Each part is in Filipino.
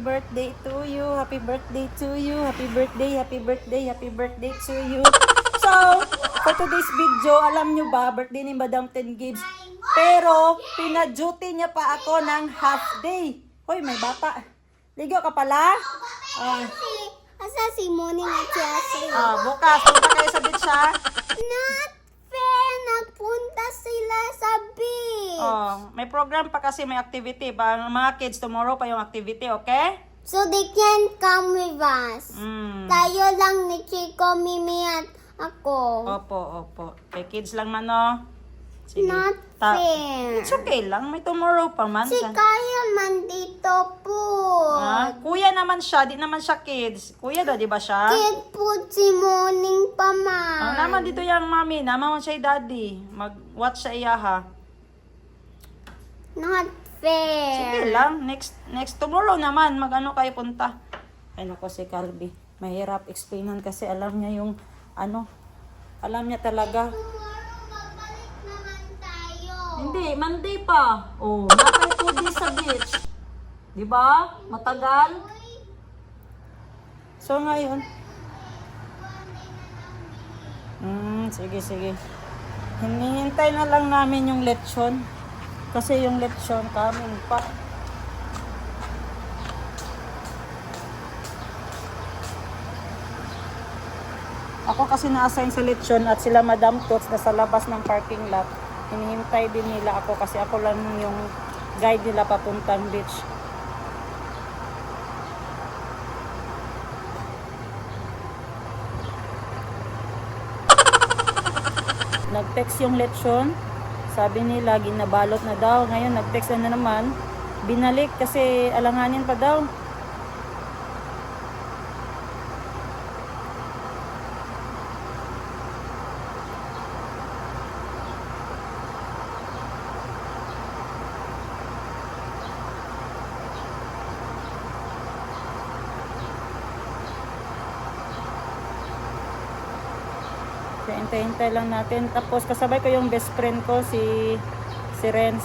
Birthday to you, happy birthday to you, happy birthday, happy birthday, happy birthday to you. So, for today's video, alam nyo ba, birthday ni Madam Ten Gibbs. Pero, pina-duty niya pa ako ng half day. Hoy, may bata. Ligo ka pala? Asa si Moni na siya? Bukas, punta kayo sa beach ha? Not fair! Nagpunta sila sa beach! May program pa kasi, may activity. Para mga kids, tomorrow pa yung activity, okay? So they can come with us. Tayo lang ni Chico, Mimi at ako. Opo. Kay kids lang man, no? Sige. Not fair. It's okay lang, may tomorrow pa man. Si Kaya man dito po. Kuya naman siya, di naman siya kids. Kuya daw, di ba siya? Kid po si Morning pa man. Naman dito yung mami, naman siya yung daddy. Mag-watch sa iya ha. Not fair. Sige lang, next tomorrow naman, mag-ano kayo punta. Ay nako si Calby, mahirap explainan kasi alam niya yung alam niya talaga. Tomorrow babalik naman tayo. Hindi, Monday pa. Nakay 2 days sa beach. Di ba? Matagal. So ngayon. Sige. Hinihintay na lang namin yung lechon. Kasi yung lechon coming pa. Ako kasi na-assign sa lechon at sila Madam Tots na sa labas ng parking lot. Hinihintay din nila ako kasi ako lang yung guide nila papuntang beach. Nag-text yung lechon. Sabi nila ginabalot na daw. Ngayon nag-text na naman. Binalik kasi alanganin pa daw. Hintay-hintay lang natin. Tapos kasabay ko yung best friend ko, si Renz.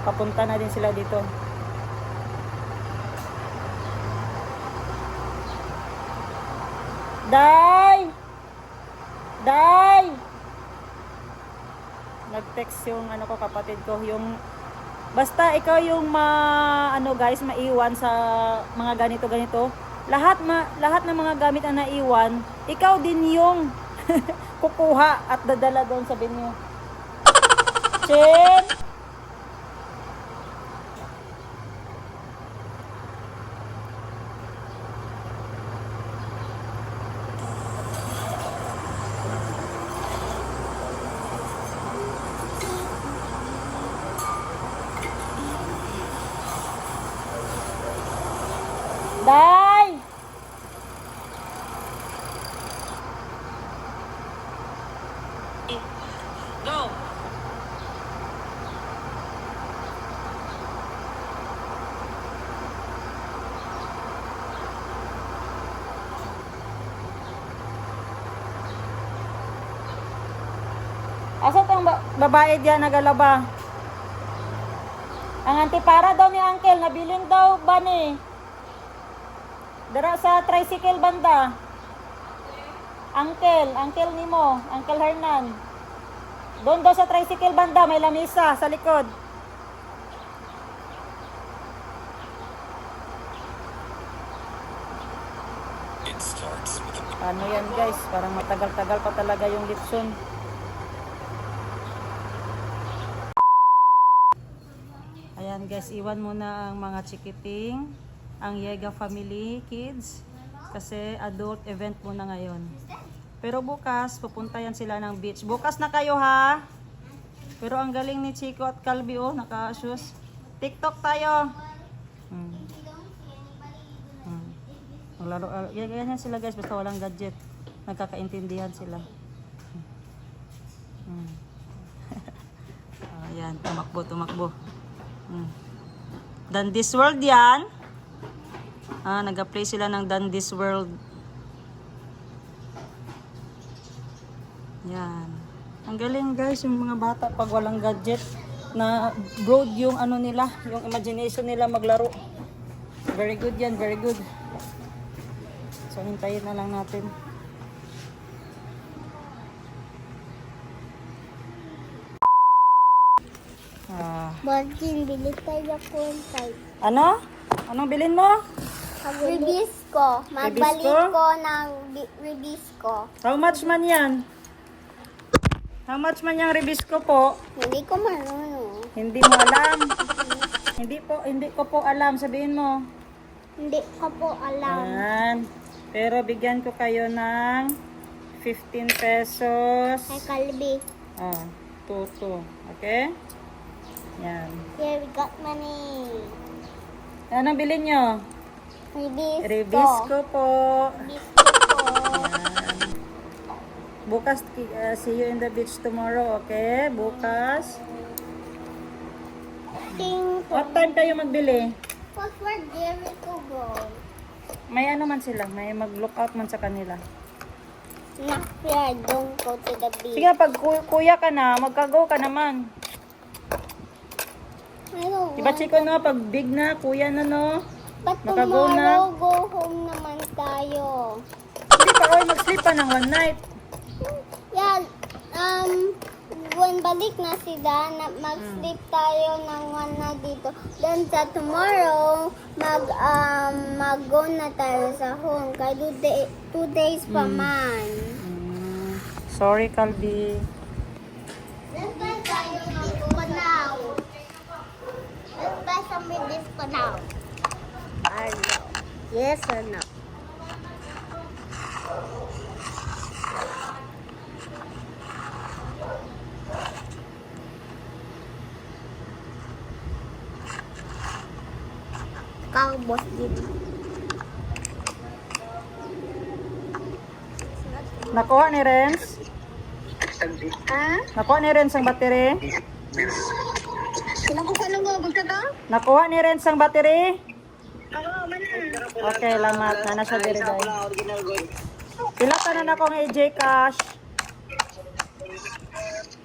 Papunta na din sila dito. Day! Nag-text yung kapatid ko. Yung basta ikaw yung guys, maiwan sa mga ganito. Lahat ng mga gamit na naiwan, ikaw din yung kukuha at dadala doon sa venue. Chen! Day! Go! Asa tong babae diyan nagalaba? Ang antipara daw ni Uncle, nabiling daw ba ni? Dara sa tricycle banda. Uncle nimo, Uncle Hernan. Doon daw sa tricycle banda, may lamisa sa likod. Ano yan guys, parang matagal-tagal pa talaga yung litson. Ayan guys, iwan muna ang mga chikiting, ang Yega family, kids. Kasi adult event muna ngayon. Pero bukas, pupunta yan sila ng beach. Bukas na kayo ha. Pero ang galing ni Chico at Calby, naka-shoes. TikTok tayo. Maglaro, ganyan sila guys, basta walang gadget. Nagkakaintindihan sila. Ayan, tumakbo. Dandy's World yan. Nag-play sila ng Dandy's World. Yan. Ang galing guys, yung mga bata pag walang gadget na broad yung nila, yung imagination nila maglaro. Very good yan, very good. So, hintayin na lang natin. Ah, Martin, bili tayo kung tayo. ano? Anong bilhin mo? Release ko. Magbalik Release ko? ko ng release ko. How much man yan? How much man yung ribisco po? Hindi ko marunong. Hindi mo alam. Hindi ko po alam. Sabihin mo. Hindi ko po alam. Yan. Pero bigyan ko kayo ng 15 pesos. Kay Kalbi. Oh, tuto. Okay? Yan. Here we got money. Anong bilhin nyo? Release Ribisco po. Release ko po. Yan. Bukas, see you in the beach tomorrow, okay? Bukas. Ting What time kayo magbili? What where did we go? May ano man sila, may mag-lookout man sa kanila. Not here, don't go to the beach. Sige, pag kuya ka na, magka-go ka naman. I don't Diba, want. Chico, no? Pag big na, kuya na, no? But Makago na. tomorrow, go home naman tayo. Hindi pa, oy, mag-sleep pa ng one night. Yeah, when balik na si Dan, mag-sleep tayo ng one na dito. Then sa tomorrow, mag-go na tayo sa home. Kaya 2 days pa man. Sorry, Calvi. Let's buy tayo ng panaw. Let's buy some with this panaw. Yes or no? Boss din. Nakuha ni Renz? Ha? Nakuha ni Renz ang battery? Sila ko paano mo? Basta ka? Nakuha ni Renz ang battery? Oo, manan. Okay, lamat. Nana siya diri dahil. Pila ka na akong AJ Cash?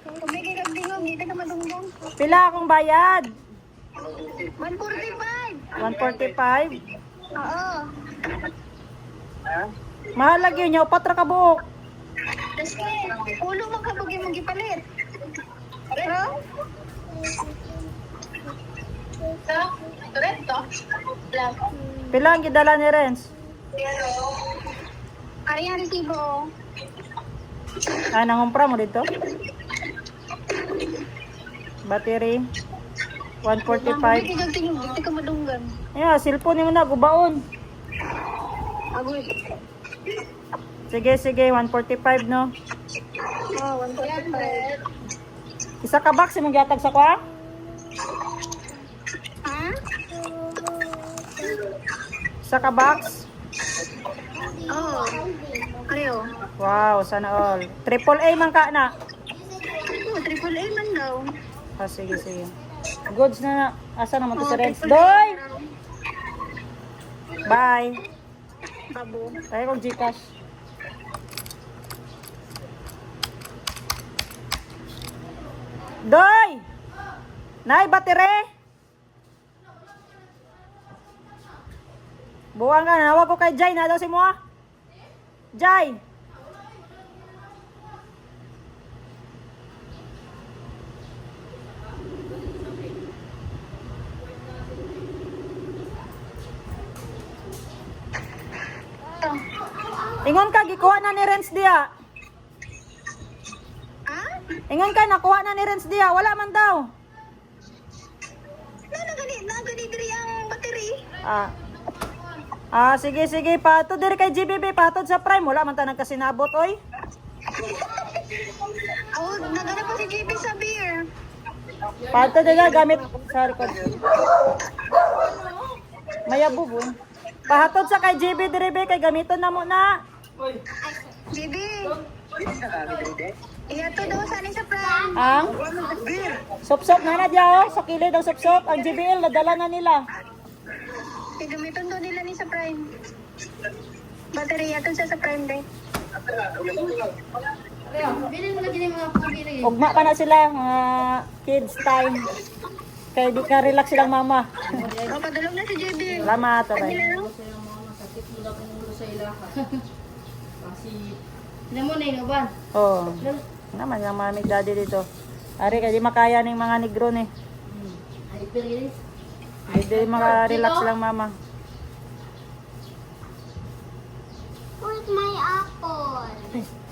Kumigay ka dingog, hindi ka madungdong. Pila akong bayad? 145. 145? Oo. Mahal lagi nyo, patra ka buok. Kasi, ulo mo ka bagay mong gipalit. Pero? Correcto. Pila ang gidala ni Renz? Ariyan resibo. Ah, nangumpra mo dito? Battery? 145. Hindi ka madunggan. Yeah, cellphone mo na, gubaon. Agoy. Sige, 145 no? Oh, 145. Isa ka box imong gihatag sa kwa? Ha? Isa ka box? Oo. Ariyo. Wow, sana all. Triple A man ka na. Oh, triple A man daw. Ah, sige. Goods na. Asa naman to si Renz? triple A. Doy! Bye. Babo. Tayo kong Gcash. Doy! Nay, battery! Buwang ka na. Nawag ko kay Jai. Na daw si mo ah. Jai! Ingon ka, gikuha na ni Renz diya. Ha? Ingon ka, nakuha na ni Renz diya. Wala man daw. Nagani diri ang battery. Sige. Patod diri kay GBB. Patod sa Prime. Wala man ta nagkasinabot, oy. Oh, nagana pa si JP sa beer. Patod diri gamit sa record. Mayabog, oh. Pahatod sa kay GB diri be kay gamiton na mo na. JB. Iyato daw sa ni sa prank. Ang sop-sop na na diya, oh. Sa kilid ang sop-sop. Ang GBL nadala na nila. Gamiton daw nila ni sa prime. Battery yato sa prime day. Ugma pa na sila, mga kids time. kay di ka relax silang mama. Oh, padulong na si JB. Salamat, tatay. Alam mo na inuban. Oo. Naman yung mami daddy dito. Ari, kaya di makaya ng mga negro ni. Ay, pero Hindi maka-relax lang mama. where's my apple?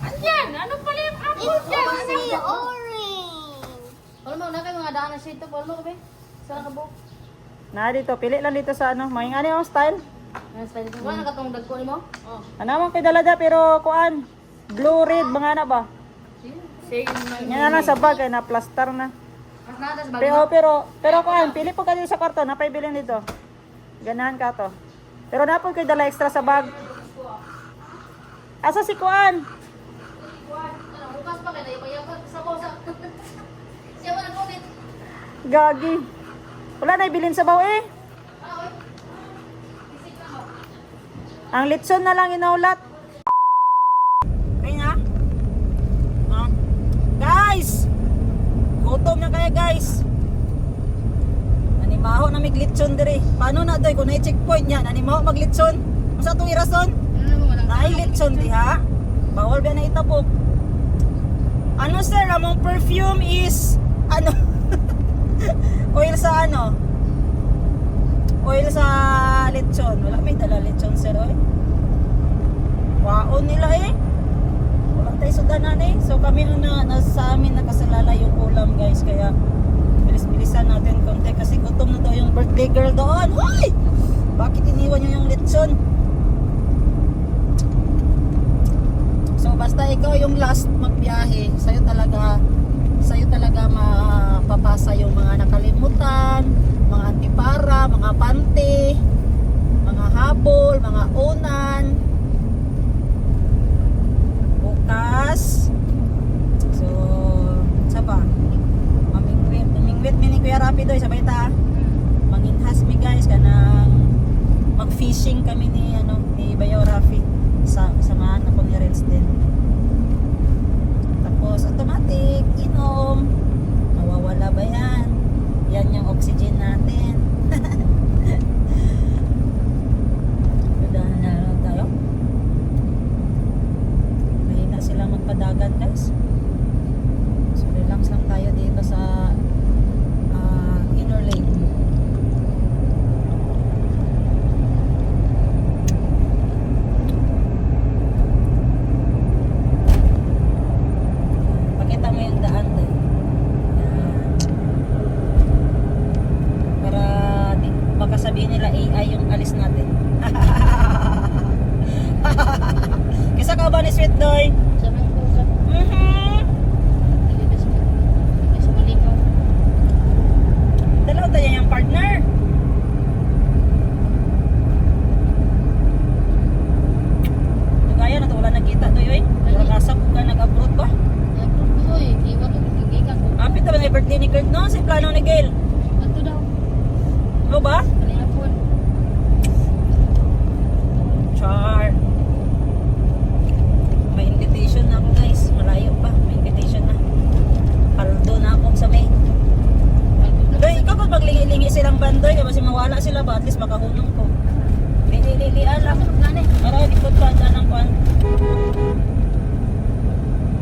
Andyan! Ano pala yung apple It's dyan? only orange. Wala mo, na kayo mga daan na siya ito. Wala mo kami? Saan ka po? Na dito, pili lang dito sa ano. May ano yung style. Wala na katong dagko ni mo? Oo. Ano man kay dalada pero kuan. Blue red mga na ba? Sige, yung Yan na lang sa bag kay na plaster na. mas nada sa Pero kuan, pili po ka dito sa kwarto, napay bilhin dito. Ganahan ka to. Pero napon koy dala extra sa bag. Asa si kuan? Bukas pa kayo, ipayagot sa bosa. Siya mo nag-comment. Gagi. Wala na ibilin sa baw eh. Ang litson na lang inaulat. Ay na. No? Guys! Gutom na kaya guys. Animaho na mig litson dire. Paano na doy kung na-checkpoint niya? Animaho maglitson? Masa itong irason? Naay litson di ha? Bawal ba na itapok? Ano sir, among perfume is ano? Oil sa ano? Oil sa lechon. Wala may dala lechon sir oy. Waon nila eh. Wala tayo sudanan eh. So kami nasa amin nakasalala yung ulam guys. Kaya bilis-bilisan natin konti kasi gutom na daw yung birthday girl doon. Hoy! Bakit iniwan nyo yung lechon? So basta ikaw yung last magbiyahe, sa'yo talaga mapapasa yung mga nakalimutan, mga antipara, mga pante, mga habol, mga unan. Bukas. So, sa ba? Mamingwit mini Kuya Rapido, sabay ta. Manginhas mi guys kanang mag-fishing kami ni Bayaw Rafi. Samahan ako ni Renz din. Tapos automatic inom. Nawawala ba yan? Yan yung oxygen natin. Gadahan na lang tayo. Mahina silang magpadagan guys. So relax lang tayo dito sa inner lane. Pakita mo yung daan doon. Para baka sabihin nila AI yung alis natin. Kisa ka ba ni Sweet Doy? Sabi ko sa sa malikaw. Dalaw tayo yung partner. Gaya na to wala nakita Doy oy. Wala kasap ka nag-abroad ba? Ay, ko oy, iwa to gigikan ko. Kapit na ba na yung birthday ni Kurt no? Si plano ni Gail. Ato daw. Ano ba? Kanina po. Char. May invitation na ako guys. Malayo pa. May invitation na. Paldo na ako sa May. Doy, ikaw kung maglingi-lingi silang bandoy, kasi mawala sila ba? At least makahunong ko. Lili-lilian lang. Para likod ka dyan ng kwan.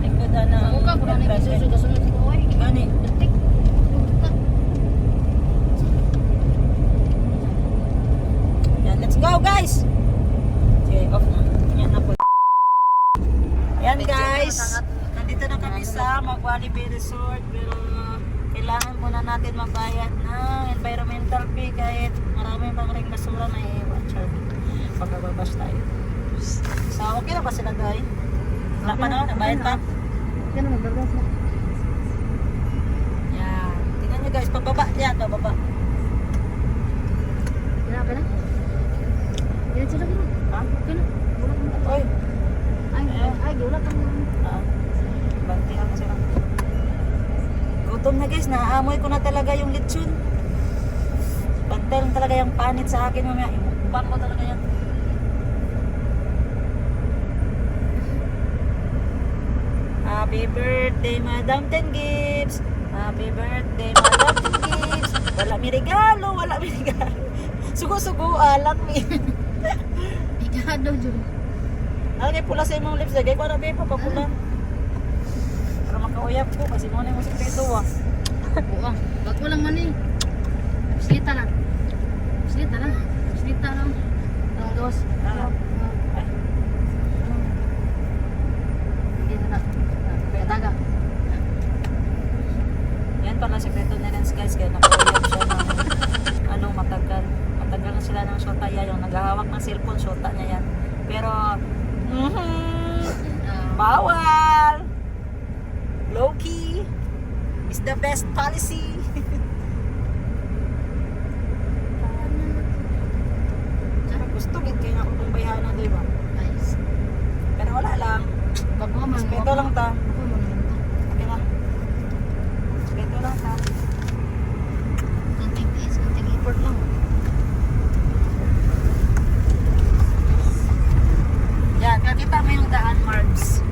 Likod dyan ng... Ako ka, kurang na isusunod ko oy. Gani. Detik. Yan, let's go guys! Sige, off na. Yan na po. Ayan guys, nandito na kami sa Magwali Bay Resort pero kailangan muna natin magbayad ng environmental fee kahit marami pang ring basura na iwan. Pagkababash tayo. So okay na ba sila guys? Wala pa na, nabayad pa? Yan ang magbagas na. Yan, tingnan nyo guys, pababa yan, pababa. Yan ka na. Yan sila ko. Ha? Okay na. Wala kang tapo. Oy, Ay, wala kang. bantihan ko sila. Gutom na guys, naaamoy ko na talaga yung lechon. Pantay lang talaga yung panit sa akin mamaya. Imukbang ko talaga yan. Happy birthday, Madam Ten Gibbs! Happy birthday, Madam Ten Gibbs! Wala mi regalo, wala mi regalo. Sugo-sugo, alam mi. Bigado dyan. Alam kay pula sa imong lips, kay ko na ba papapula. Para makauyap ko, kasi mo na yung sikreto ah. Oo, wag mo lang man eh. Slita lang. Slita lang. Slita lang. Ang gawas. Ah. Ay. Hindi na. Kaya taga. Yan pala sikreto na rin guys, kaya nakauyap siya ng ano, matagal. Matagal na sila ng shotaya, yung naghahawak ng cellphone, shota niya yan. Pero, bawal! Low-key is the best policy. Pero gusto gid kay na akong bayhana, di ba? Nice. Pero wala lang. Wag mo man. Respeto lang ta. Wag mo man. Okay na. Respeto lang ta. Konting tiis, konting effort lang. Yan, nakita mo yung daan, Marbs.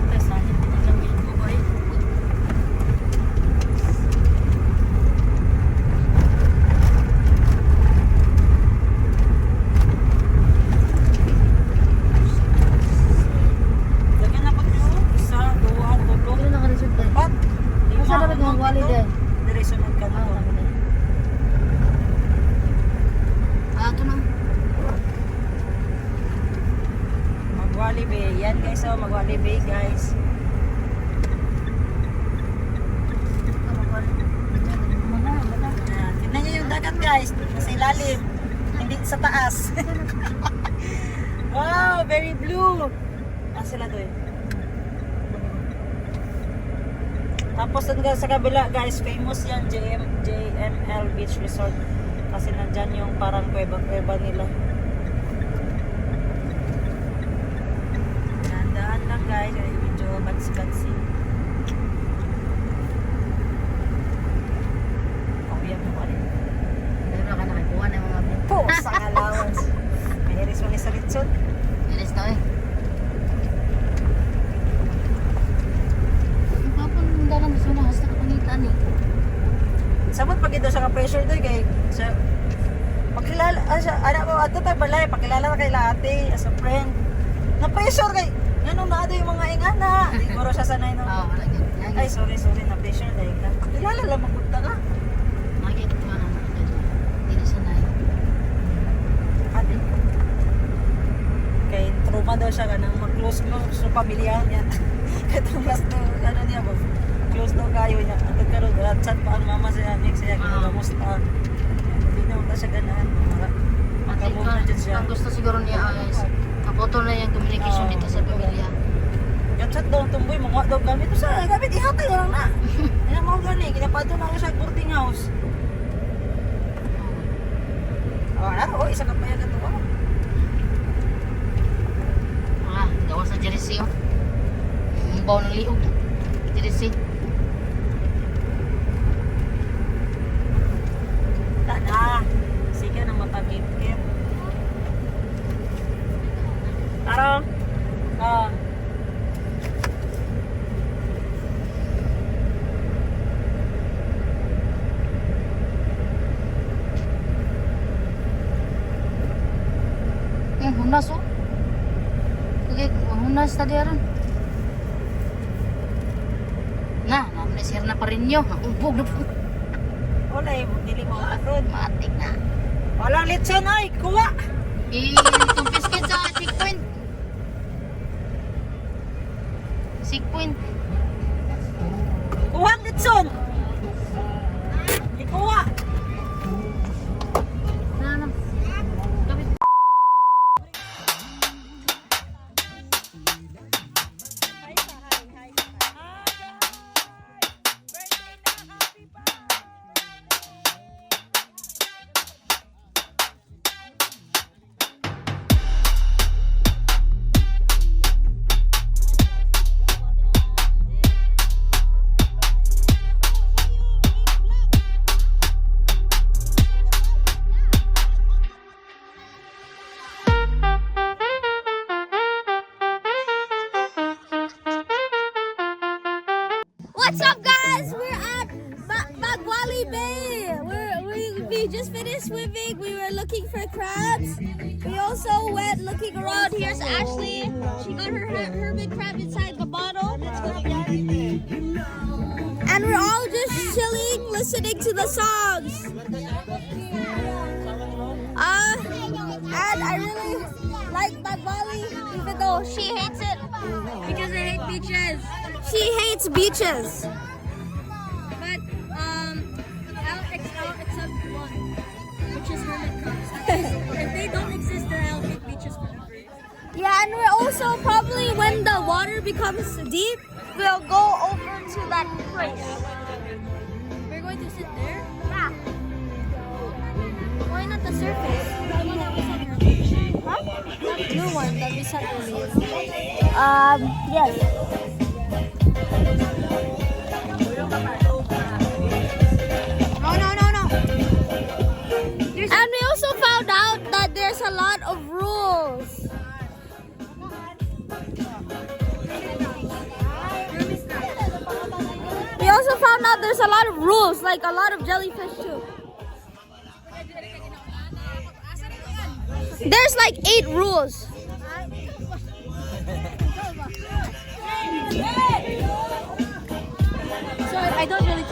Tapos natin lang yung buboy. Lagyan na po nyo. Isa, dua, tatlo. Ano nakaresult tayo? Apat. Masa dapat Lima, mga wali pito. din? Dire sunod ka na. Ito na. Magwali Bay. Yan guys, oh, Magwali Bay guys. Ayan, tignan nyo yung dagat guys. Nasa ilalim. Hindi sa taas. Wow, very blue. Ah, sila doon. Tapos dun sa kabila guys, famous yan, JML Beach Resort. Kasi nandyan yung parang kuweba nila. Dahan lang guys, ay medyo bansi-bansi. Pauwiyak mo pa rin. Meron ka nakikuha ng mga bin. Po, sa allowance. May iris mo ni sa Ritson. Ilis na eh. Ang papang dalang gusto na hasta kapangitan eh. Sabot pag ito sa ka-pressure doon kay sa pagkilala, siya, anak mo, ato tayo balay, pakilala na kay ate as a friend. Na-pressure kay, ganun na yung mga ingana. Siguro siya sanay no. Oo, wala yun. Ay, sorry, na-pressure dahil na. Pakilala lang, magpunta ka. Makikita ko na natin. Hindi na sanay. Ate. Kay trauma daw siya ka nang mag-close mo sa pamilya niya. Katong last na, ano niya ba? Close daw kayo niya. At karoon, chat pa ang mama sa aming siya. Kamusta? Hindi na siya ganahan. Magamove na dyan siya. Ang gusto siguro niya ay kapoto na yung communication dito sa pamilya. Chat daw ang tumboy, mga daw gamit. Ito sa gamit, ihatay na lang na. Yan mga gani, kinapato na ako sa boarding house. Oh, isa ka pa yan ito. Gawa sa jersey oh. Ang bawa ng liog. Jersey. Tada! Sige na matagip-kip. Taro! Hunas oh. Okay, hunas tadi aron. Naman na sir na pa rin nyo. Ubog na po. Wala eh, dili mo upload. Matik na. Walang litson ay, kuha! I-confiscate sa checkpoint. Checkpoint. Kuha ang litson! Ikuha! Ano? Kapit. What's up, guys? We're at we just finished swimming. We were looking for crabs. We also went looking around. Here's Ashley. She got her hermit crab inside the bottle. And we're all just chilling, listening to the songs. And I really like Nagvali, even though she hates it because I hate beaches. She hates beaches. But I'll accept one, which is hermit crabs. If they don't exist, then I'll hate beaches forever. Yeah, and we're also probably when the water becomes deep, we'll go over to that place. We're going to sit there? Yeah. Why not the surface? The one that we said earlier. Huh? That blue one that we said earlier. Yes. No. And we also found out that there's a lot of rules. We also found out there's a lot of rules, like a lot of jellyfish too. There's like 8 rules. So I don't really.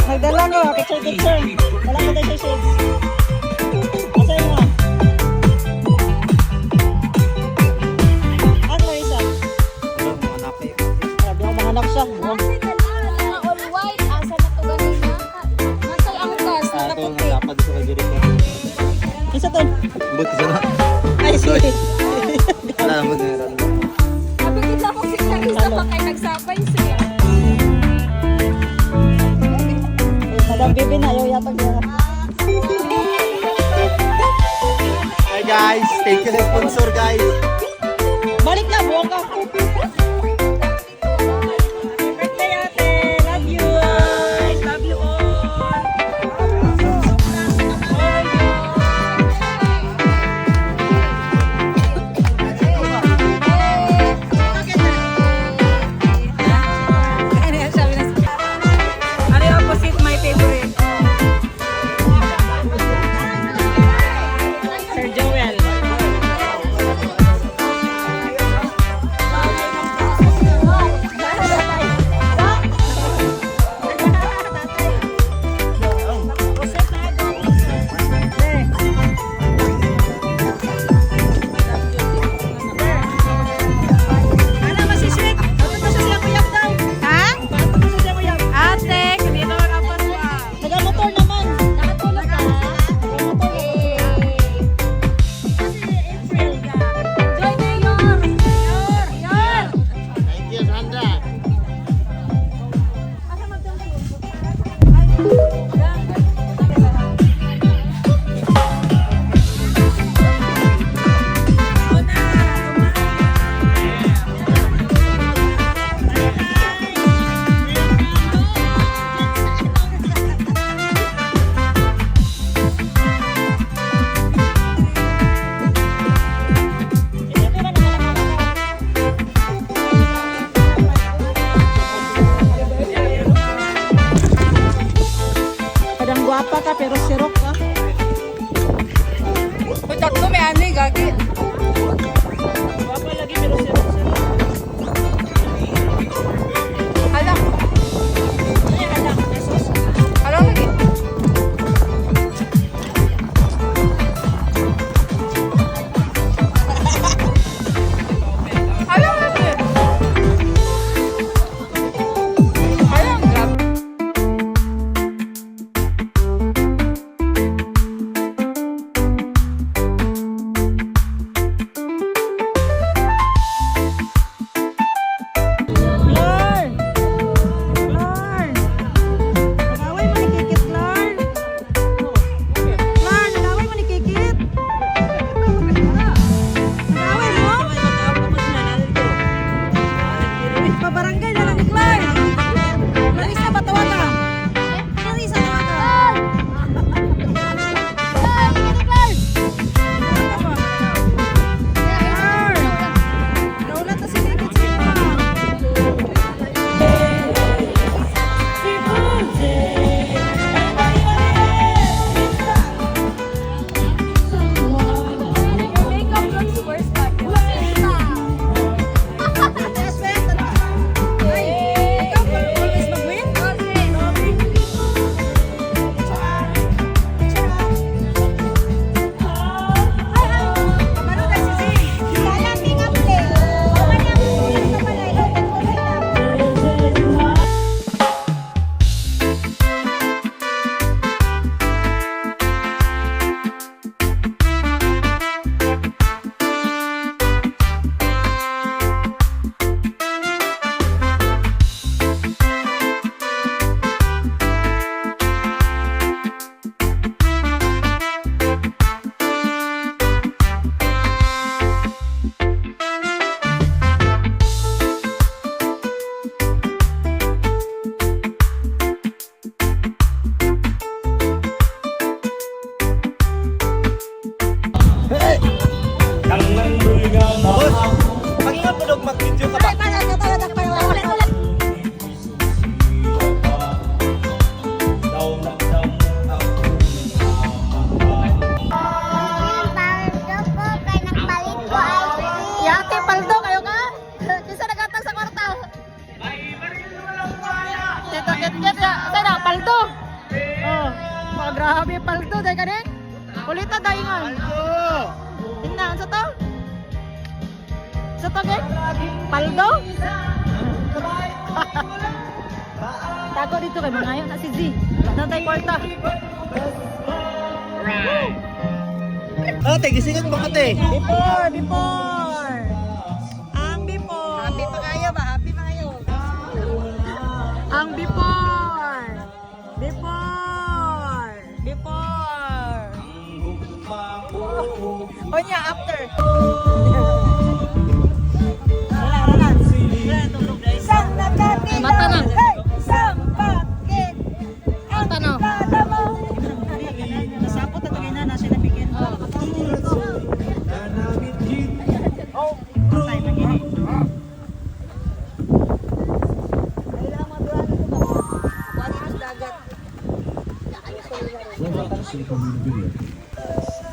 Nagdala ko, picture. Wala ko tayo shades. Masaya mo. Ano ba isa? Mga anak siya. All white, asa na to ganina? Nasa angkas, nakaputi. Isa to. Buti sana. Ay, sige. Wala mo din. Sabi kita ko isa pa kay nagsabay siya. Madam Bibi na, ayaw yatag yan. Hi guys, thank you sa sponsor guys. Balik na, buwang ka. Happy birthday ate. Love you. Love you all. Boss, pakingan mo dong mag-video ka ba? Paldo ko, kay nagpalit ko ice cream. Yate, paldo kayo ka? Kisa nagatang sa kwarta. Tito, get ya. Sa'yo na, paldo. Oh, mga grabe, paldo. Dahil ka din. Kulita, dahil nga. Tingnan, sa to? Sa to, gen? Paldo? Tago dito kay mga na si Z. Natay kwarta. Ate, gisingan mo ate. Before. Ang before. Happy pa kayo ba? Happy pa kayo. Ang before. Before. O niya, after. Mata na. Mata na. Nasapot na tagay na siya nabigyan. Tay magini.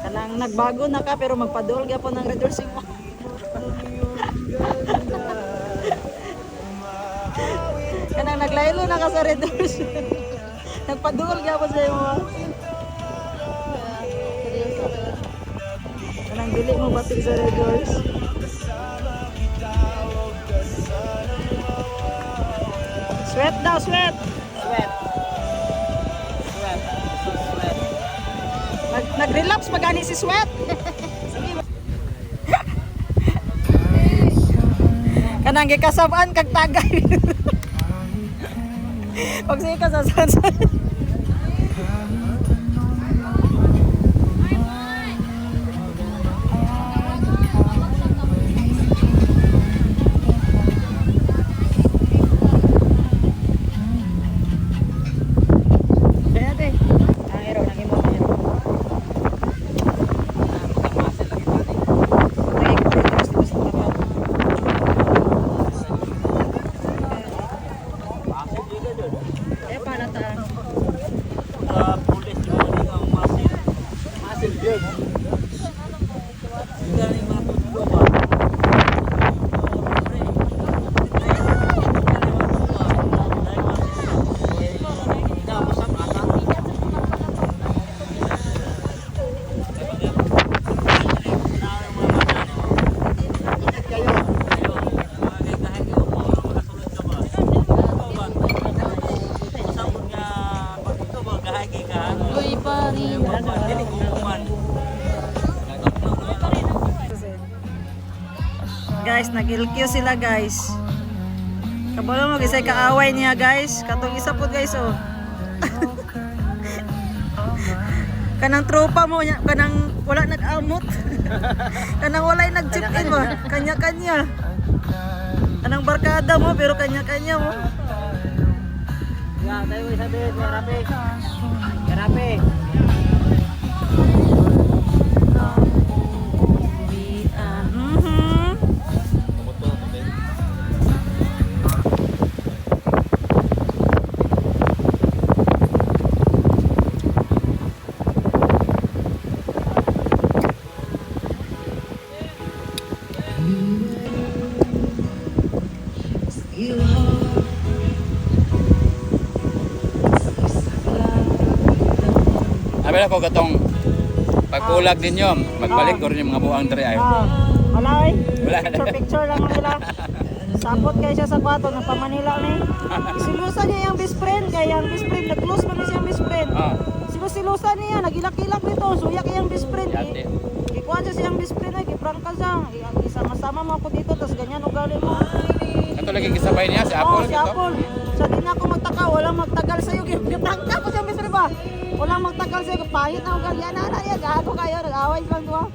Kanang nagbago na ka pero magpadol gyapon ng reducing mo. Kanang naglaylo na ka sa reduce. Nagpadol gyapon sa imo. Kanang dili mo batik sa reduce. Sweat daw, sweat. Nag-relapse pa gani si Sweat. Kanang gikasabaan kag tagay. Pag sige ka sa Uy, pari. Guys, nag-LQ sila guys. Kabalo mo gisay kaaway niya guys. Katong isa po guys oh. Kanang tropa mo niya, kanang wala nag-amot. Kanang wala nag-chip in mo. Kanya-kanya. Kanang barkada mo pero kanya-kanya mo. Ya, tayo isa din, karape. Karape. Abi na ko katong pagkulag ninyo, magbalik ko rin yung mga buang diri ay. Wala eh. Wala. Picture lang nila. Sapot kayo siya sa kwarto, nagpamanila ni. Silusan niya yung best friend, kaya yung best friend, nag-close man niya yung best friend. Silusan niya, nagilak-ilak nito, suyak yung best friend. Yate. Ikuha siya siyang best friend, kiprang ka siya. Isama-sama mo ako dito, tapos ganyan ugali mo. Ato lagi kisabay niya si Apple Si dito. Apple. Sa din ako magtaka, walang magtagal sa'yo. Giprangka ko siyang best friend ba? Walang magtagal sa'yo, pahit na ugali. Yan, gago kayo, nag-away lang doon.